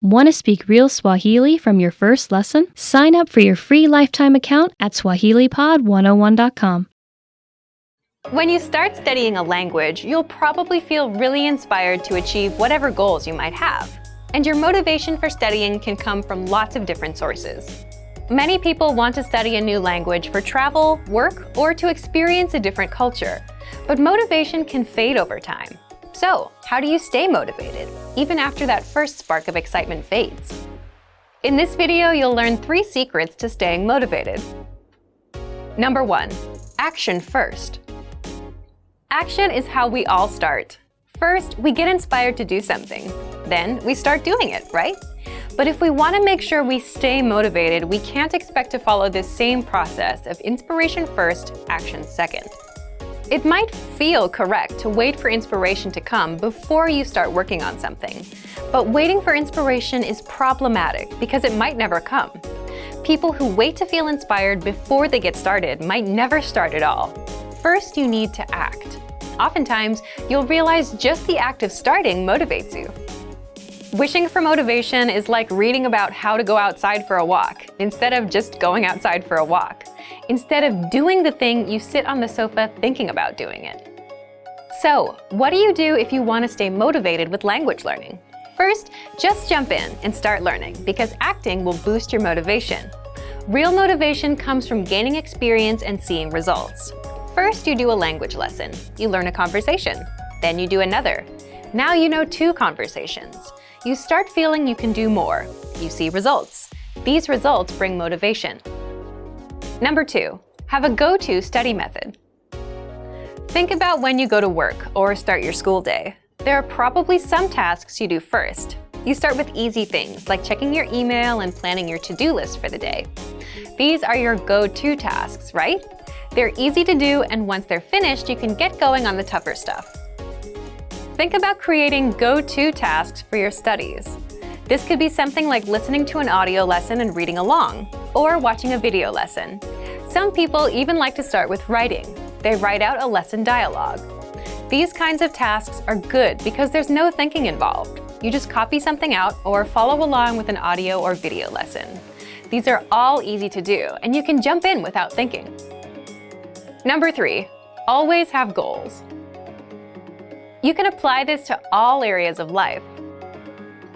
Want to speak real Swahili from your first lesson? Sign up for your free lifetime account at swahilipod101.com. When you start studying a language, you'll probably feel really inspired to achieve whatever goals you might have. And your motivation for studying can come from lots of different sources. Many people want to study a new language for travel, work, or to experience a different culture. But motivation can fade over time. So, how do you stay motivated, even after that first spark of excitement fades? In this video, you'll learn 3 secrets to staying motivated. Number 1. Action first. Action is how we all start. First, we get inspired to do something. Then, we start doing it, right? But if we want to make sure we stay motivated, we can't expect to follow this same process of inspiration first, action second. It might feel correct to wait for inspiration to come before you start working on something. But waiting for inspiration is problematic because it might never come. People who wait to feel inspired before they get started might never start at all. First, you need to act. Oftentimes, you'll realize just the act of starting motivates you. Wishing for motivation is like reading about how to go outside for a walk, instead of just going outside for a walk. Instead of doing the thing, you sit on the sofa thinking about doing it. So, what do you do if you want to stay motivated with language learning? First, just jump in and start learning, because acting will boost your motivation. Real motivation comes from gaining experience and seeing results. First, you do a language lesson. You learn a conversation. Then you do another. Now you know 2 conversations. You start feeling you can do more. You see results. These results bring motivation. Number 2, have a go-to study method. Think about when you go to work or start your school day. There are probably some tasks you do first. You start with easy things like checking your email and planning your to-do list for the day. These are your go-to tasks, right? They're easy to do, and once they're finished, you can get going on the tougher stuff. Think about creating go-to tasks for your studies. This could be something like listening to an audio lesson and reading along, or watching a video lesson. Some people even like to start with writing. They write out a lesson dialogue. These kinds of tasks are good because there's no thinking involved. You just copy something out or follow along with an audio or video lesson. These are all easy to do, and you can jump in without thinking. Number 3, always have goals. You can apply this to all areas of life.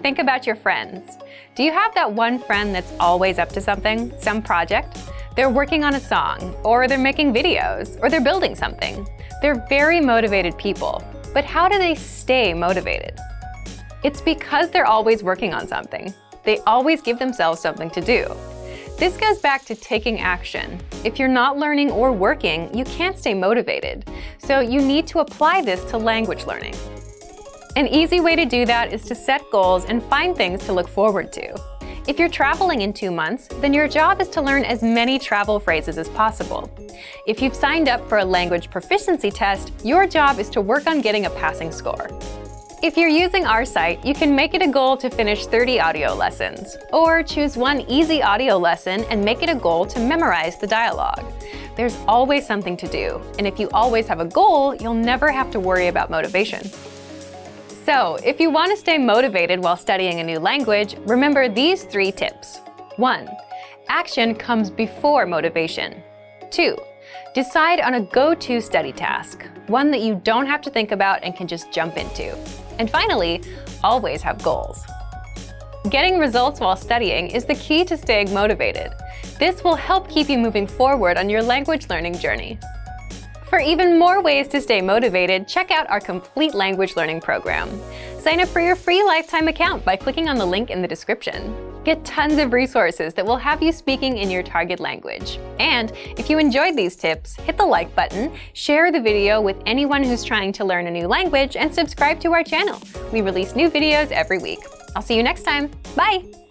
Think about your friends. Do you have that one friend that's always up to something, some project? They're working on a song, or they're making videos, or they're building something. They're very motivated people, but how do they stay motivated? It's because they're always working on something. They always give themselves something to do. This goes back to taking action. If you're not learning or working, you can't stay motivated. So you need to apply this to language learning. An easy way to do that is to set goals and find things to look forward to. If you're traveling in 2 months, then your job is to learn as many travel phrases as possible. If you've signed up for a language proficiency test, your job is to work on getting a passing score. If you're using our site, you can make it a goal to finish 30 audio lessons, or choose one easy audio lesson and make it a goal to memorize the dialogue. There's always something to do, and if you always have a goal, you'll never have to worry about motivation. So, if you want to stay motivated while studying a new language, remember these 3 tips. 1. Action comes before motivation. 2. Decide on a go-to study task, one that you don't have to think about and can just jump into. And finally, always have goals. Getting results while studying is the key to staying motivated. This will help keep you moving forward on your language learning journey. For even more ways to stay motivated, check out our complete language learning program. Sign up for your free lifetime account by clicking on the link in the description. Get tons of resources that will have you speaking in your target language. And if you enjoyed these tips, hit the like button, share the video with anyone who's trying to learn a new language, and subscribe to our channel. We release new videos every week. I'll see you next time. Bye!